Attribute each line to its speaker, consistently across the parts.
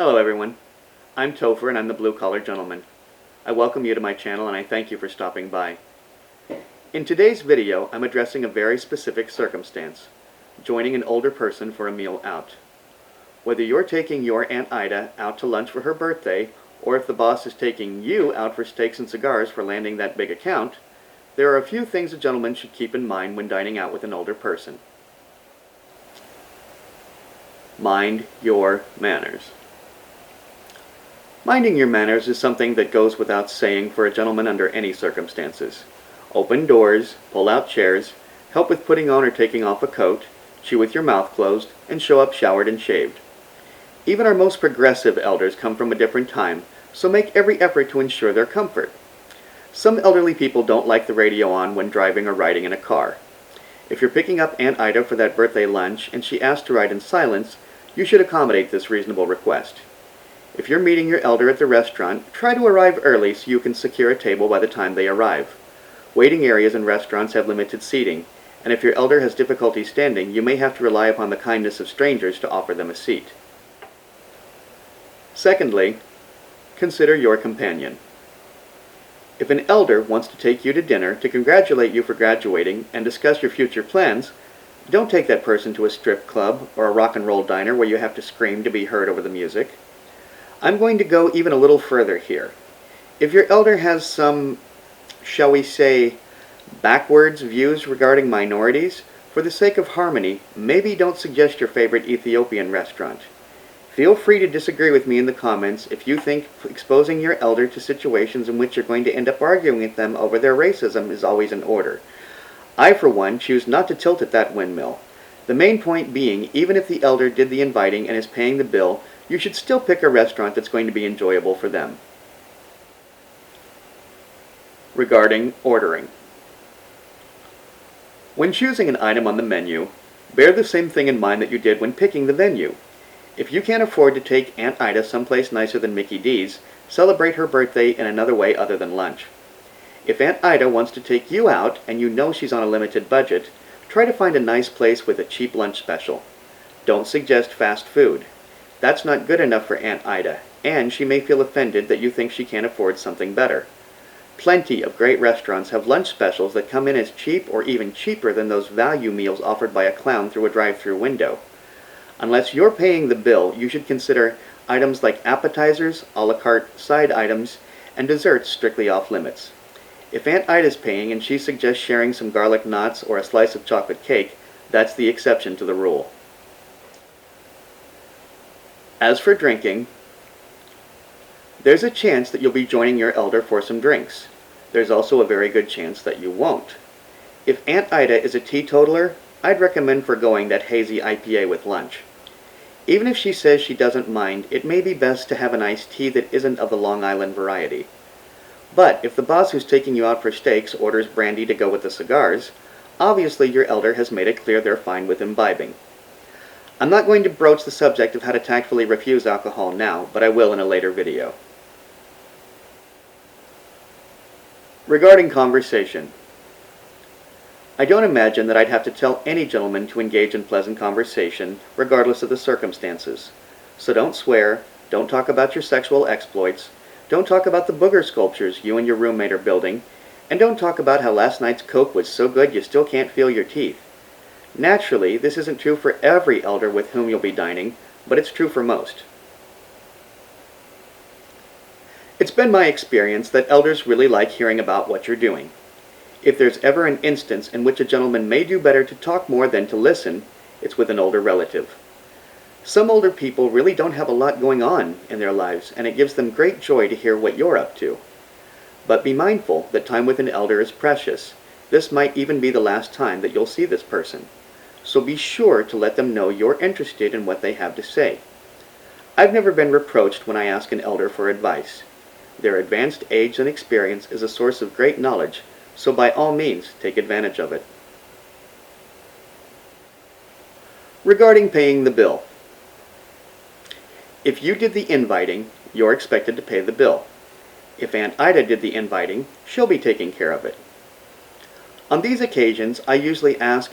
Speaker 1: Hello everyone, I'm Topher and I'm the Blue Collar Gentleman. I welcome you to my channel and I thank you for stopping by. In today's video, I'm addressing a very specific circumstance, joining an older person for a meal out. Whether you're taking your Aunt Ida out to lunch for her birthday, or if the boss is taking you out for steaks and cigars for landing that big account, there are a few things a gentleman should keep in mind when dining out with an older person. Mind your manners. Minding your manners is something that goes without saying for a gentleman under any circumstances. Open doors, pull out chairs, help with putting on or taking off a coat, chew with your mouth closed, and show up showered and shaved. Even our most progressive elders come from a different time, so make every effort to ensure their comfort. Some elderly people don't like the radio on when driving or riding in a car. If you're picking up Aunt Ida for that birthday lunch and she asks to ride in silence, you should accommodate this reasonable request. If you're meeting your elder at the restaurant, try to arrive early so you can secure a table by the time they arrive. Waiting areas in restaurants have limited seating, and if your elder has difficulty standing, you may have to rely upon the kindness of strangers to offer them a seat. Secondly, consider your companion. If an elder wants to take you to dinner to congratulate you for graduating and discuss your future plans, don't take that person to a strip club or a rock and roll diner where you have to scream to be heard over the music. I'm going to go even a little further here. If your elder has some, shall we say, backwards views regarding minorities, for the sake of harmony, maybe don't suggest your favorite Ethiopian restaurant. Feel free to disagree with me in the comments if you think exposing your elder to situations in which you're going to end up arguing with them over their racism is always in order. I, for one, choose not to tilt at that windmill. The main point being, even if the elder did the inviting and is paying the bill, you should still pick a restaurant that's going to be enjoyable for them. Regarding ordering. When choosing an item on the menu, bear the same thing in mind that you did when picking the venue. If you can't afford to take Aunt Ida someplace nicer than Mickey D's, celebrate her birthday in another way other than lunch. If Aunt Ida wants to take you out and you know she's on a limited budget, try to find a nice place with a cheap lunch special. Don't suggest fast food. That's not good enough for Aunt Ida, and she may feel offended that you think she can't afford something better. Plenty of great restaurants have lunch specials that come in as cheap or even cheaper than those value meals offered by a clown through a drive-thru window. Unless you're paying the bill, you should consider items like appetizers, a la carte side items, and desserts strictly off limits. If Aunt Ida's paying and she suggests sharing some garlic knots or a slice of chocolate cake, that's the exception to the rule. As for drinking, there's a chance that you'll be joining your elder for some drinks. There's also a very good chance that you won't. If Aunt Ida is a teetotaler, I'd recommend forgoing that hazy IPA with lunch. Even if she says she doesn't mind, it may be best to have an iced tea that isn't of the Long Island variety. But if the boss who's taking you out for steaks orders brandy to go with the cigars, obviously your elder has made it clear they're fine with imbibing. I'm not going to broach the subject of how to tactfully refuse alcohol now, but I will in a later video. Regarding conversation, I don't imagine that I'd have to tell any gentleman to engage in pleasant conversation, regardless of the circumstances. So don't swear, don't talk about your sexual exploits, don't talk about the booger sculptures you and your roommate are building, and don't talk about how last night's Coke was so good you still can't feel your teeth. Naturally, this isn't true for every elder with whom you'll be dining, but it's true for most. It's been my experience that elders really like hearing about what you're doing. If there's ever an instance in which a gentleman may do better to talk more than to listen, it's with an older relative. Some older people really don't have a lot going on in their lives, and it gives them great joy to hear what you're up to. But be mindful that time with an elder is precious. This might even be the last time that you'll see this person. So be sure to let them know you're interested in what they have to say. I've never been reproached when I ask an elder for advice. Their advanced age and experience is a source of great knowledge, so by all means, take advantage of it. Regarding paying the bill. If you did the inviting, you're expected to pay the bill. If Aunt Ida did the inviting, she'll be taking care of it. On these occasions, I usually ask,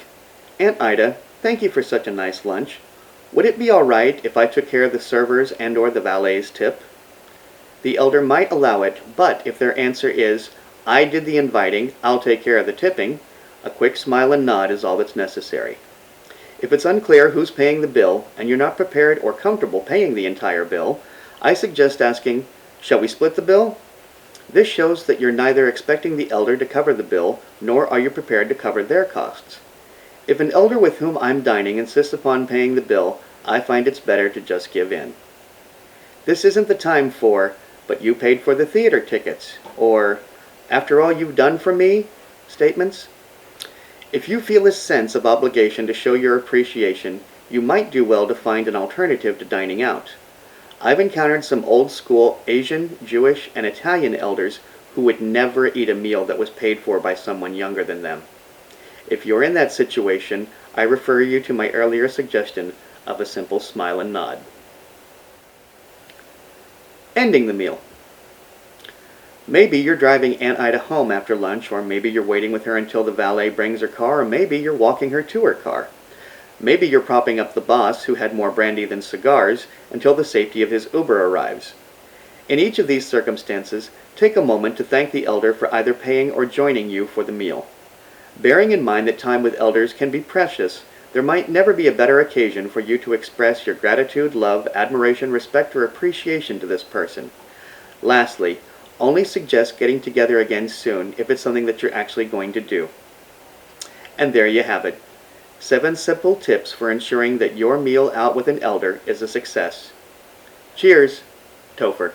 Speaker 1: Aunt Ida, thank you for such a nice lunch. Would it be alright if I took care of the servers and or the valet's tip? The elder might allow it, but if their answer is, I did the inviting, I'll take care of the tipping, a quick smile and nod is all that's necessary. If it's unclear who's paying the bill, and you're not prepared or comfortable paying the entire bill, I suggest asking, shall we split the bill? This shows that you're neither expecting the elder to cover the bill, nor are you prepared to cover their costs. If an elder with whom I'm dining insists upon paying the bill, I find it's better to just give in. This isn't the time for, but you paid for the theater tickets, or, after all you've done for me, statements. If you feel a sense of obligation to show your appreciation, you might do well to find an alternative to dining out. I've encountered some old school Asian, Jewish, and Italian elders who would never eat a meal that was paid for by someone younger than them. If you're in that situation, I refer you to my earlier suggestion of a simple smile and nod. Ending the meal. Maybe you're driving Aunt Ida home after lunch, or maybe you're waiting with her until the valet brings her car, or maybe you're walking her to her car. Maybe you're propping up the boss, who had more brandy than cigars, until the safety of his Uber arrives. In each of these circumstances, take a moment to thank the elder for either paying or joining you for the meal. Bearing in mind that time with elders can be precious, there might never be a better occasion for you to express your gratitude, love, admiration, respect, or appreciation to this person. Lastly, only suggest getting together again soon if it's something that you're actually going to do. And there you have it. 7 simple tips for ensuring that your meal out with an elder is a success. Cheers, Topher.